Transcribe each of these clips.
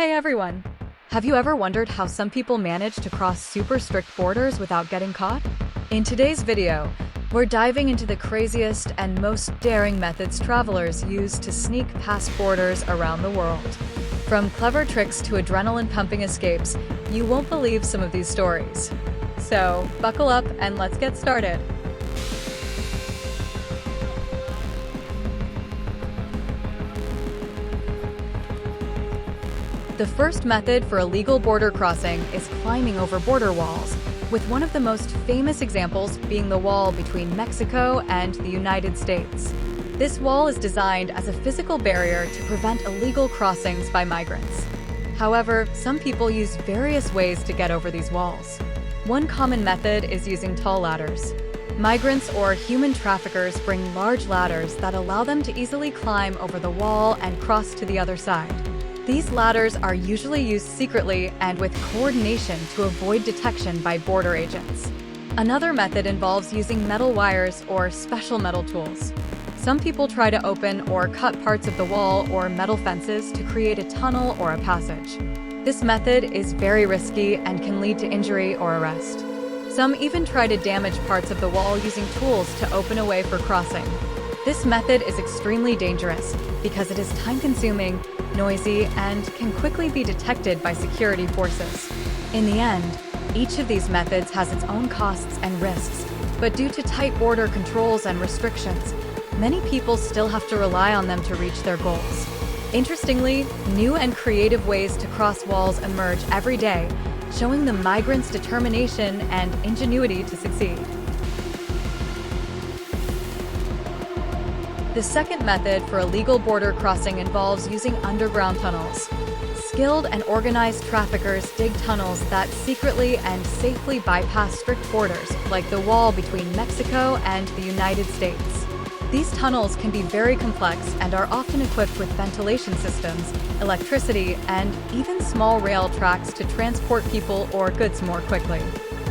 Hey everyone! Have you ever wondered how some people manage to cross super strict borders without getting caught? In today's video, we're diving into the craziest and most daring methods travelers use to sneak past borders around the world. From clever tricks to adrenaline-pumping escapes, you won't believe some of these stories. So, buckle up and let's get started. The first method for illegal border crossing is climbing over border walls, with one of the most famous examples being the wall between Mexico and the United States. This wall is designed as a physical barrier to prevent illegal crossings by migrants. However, some people use various ways to get over these walls. One common method is using tall ladders. Migrants or human traffickers bring large ladders that allow them to easily climb over the wall and cross to the other side. These ladders are usually used secretly and with coordination to avoid detection by border agents. Another method involves using metal wires or special metal tools. Some people try to open or cut parts of the wall or metal fences to create a tunnel or a passage. This method is very risky and can lead to injury or arrest. Some even try to damage parts of the wall using tools to open a way for crossing. This method is extremely dangerous because it is time-consuming, noisy, and can quickly be detected by security forces. In the end, each of these methods has its own costs and risks, but due to tight border controls and restrictions, many people still have to rely on them to reach their goals. Interestingly, new and creative ways to cross walls emerge every day, showing the migrants' determination and ingenuity to succeed. The second method for illegal border crossing involves using underground tunnels. Skilled and organized traffickers dig tunnels that secretly and safely bypass strict borders, like the wall between Mexico and the United States. These tunnels can be very complex and are often equipped with ventilation systems, electricity, and even small rail tracks to transport people or goods more quickly.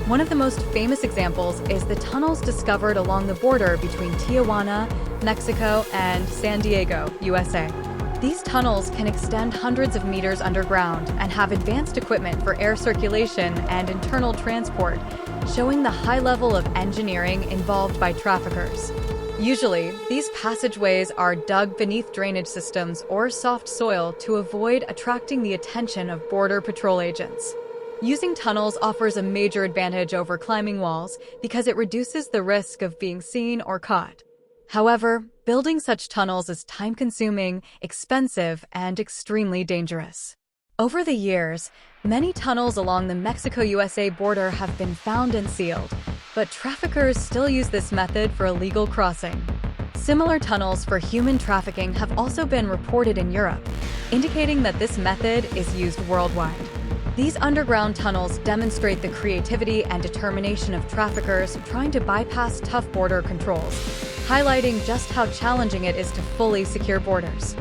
One of the most famous examples is the tunnels discovered along the border between Tijuana, Mexico, and San Diego, USA. These tunnels can extend hundreds of meters underground and have advanced equipment for air circulation and internal transport, showing the high level of engineering involved by traffickers. Usually, these passageways are dug beneath drainage systems or soft soil to avoid attracting the attention of Border Patrol agents. Using tunnels offers a major advantage over climbing walls because it reduces the risk of being seen or caught. However, building such tunnels is time-consuming, expensive, and extremely dangerous. Over the years, many tunnels along the Mexico-USA border have been found and sealed, but traffickers still use this method for illegal crossing. Similar tunnels for human trafficking have also been reported in Europe, indicating that this method is used worldwide. These underground tunnels demonstrate the creativity and determination of traffickers trying to bypass tough border controls, highlighting just how challenging it is to fully secure borders.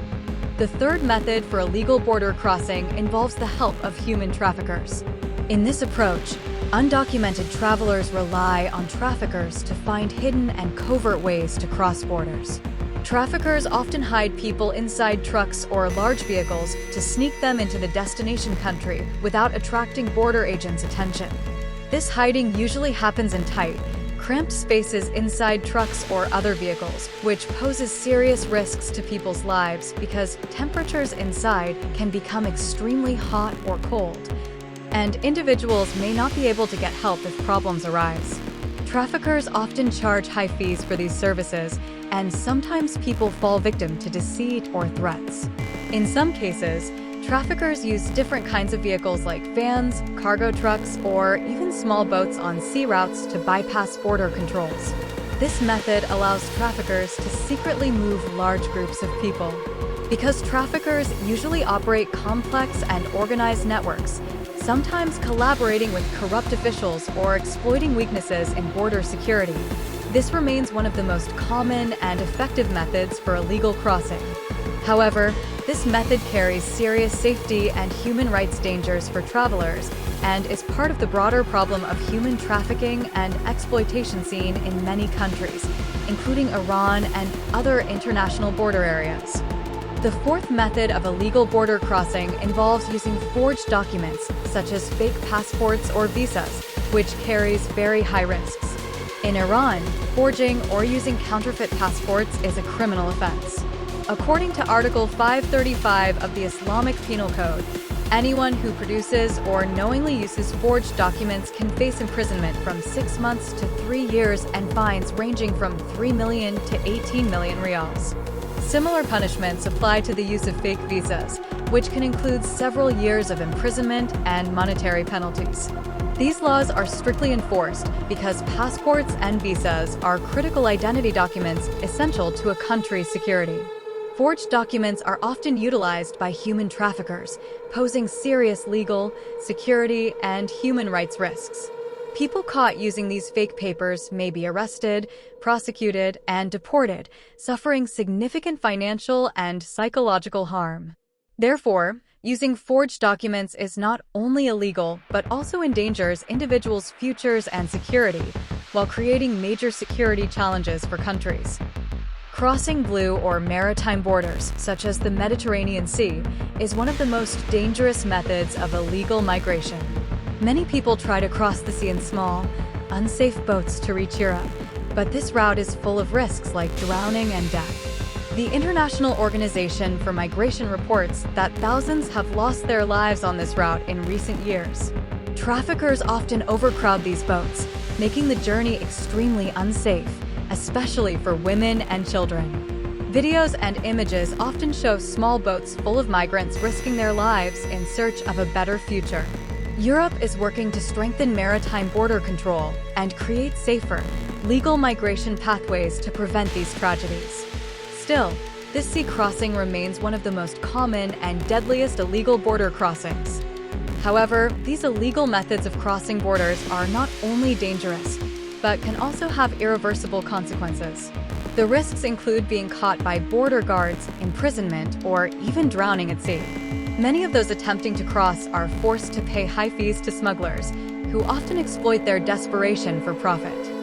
The third method for illegal border crossing involves the help of human traffickers. In this approach, undocumented travelers rely on traffickers to find hidden and covert ways to cross borders. Traffickers often hide people inside trucks or large vehicles to sneak them into the destination country without attracting border agents' attention. This hiding usually happens in tight, cramped spaces inside trucks or other vehicles, which poses serious risks to people's lives because temperatures inside can become extremely hot or cold, and individuals may not be able to get help if problems arise. Traffickers often charge high fees for these services, and sometimes people fall victim to deceit or threats. In some cases, traffickers use different kinds of vehicles like vans, cargo trucks, or even small boats on sea routes to bypass border controls. This method allows traffickers to secretly move large groups of people. Because traffickers usually operate complex and organized networks, sometimes collaborating with corrupt officials or exploiting weaknesses in border security, this remains one of the most common and effective methods for illegal crossing. However, this method carries serious safety and human rights dangers for travelers and is part of the broader problem of human trafficking and exploitation seen in many countries, including Iran and other international border areas. The fourth method of illegal border crossing involves using forged documents, such as fake passports or visas, which carries very high risks. In Iran, forging or using counterfeit passports is a criminal offense. According to Article 535 of the Islamic Penal Code, anyone who produces or knowingly uses forged documents can face imprisonment from 6 months to 3 years and fines ranging from 3 million to 18 million riyals. Similar punishments apply to the use of fake visas, which can include several years of imprisonment and monetary penalties. These laws are strictly enforced because passports and visas are critical identity documents essential to a country's security. Forged documents are often utilized by human traffickers, posing serious legal, security, and human rights risks. People caught using these fake papers may be arrested, prosecuted, and deported, suffering significant financial and psychological harm. Therefore, using forged documents is not only illegal, but also endangers individuals' futures and security, while creating major security challenges for countries. Crossing blue or maritime borders, such as the Mediterranean Sea, is one of the most dangerous methods of illegal migration. Many people try to cross the sea in small, unsafe boats to reach Europe, but this route is full of risks like drowning and death. The International Organization for Migration reports that thousands have lost their lives on this route in recent years. Traffickers often overcrowd these boats, making the journey extremely unsafe, especially for women and children. Videos and images often show small boats full of migrants risking their lives in search of a better future. Europe is working to strengthen maritime border control and create safer, legal migration pathways to prevent these tragedies. Still, this sea crossing remains one of the most common and deadliest illegal border crossings. However, these illegal methods of crossing borders are not only dangerous, but can also have irreversible consequences. The risks include being caught by border guards, imprisonment, or even drowning at sea. Many of those attempting to cross are forced to pay high fees to smugglers, who often exploit their desperation for profit.